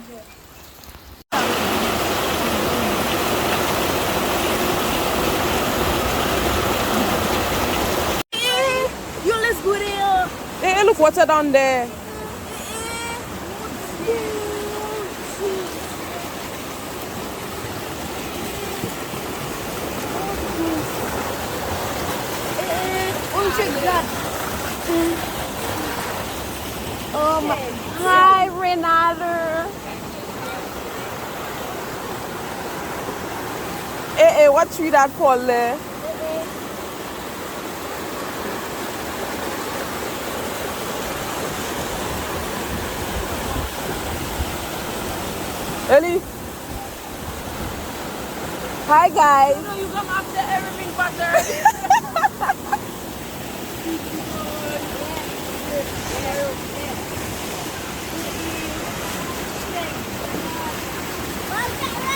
You let's go there. Hey, look water down there. Check that. Hi, Renata. Hey, what tree that called there? Ellie. Hi, guys. You know you come after everything butter.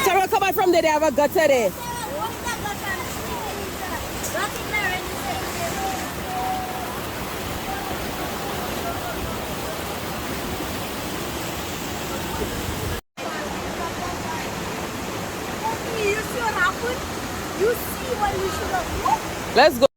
Sarah, come back from there. They have a gutter there. You see what happened? You see what you should have. Let's go.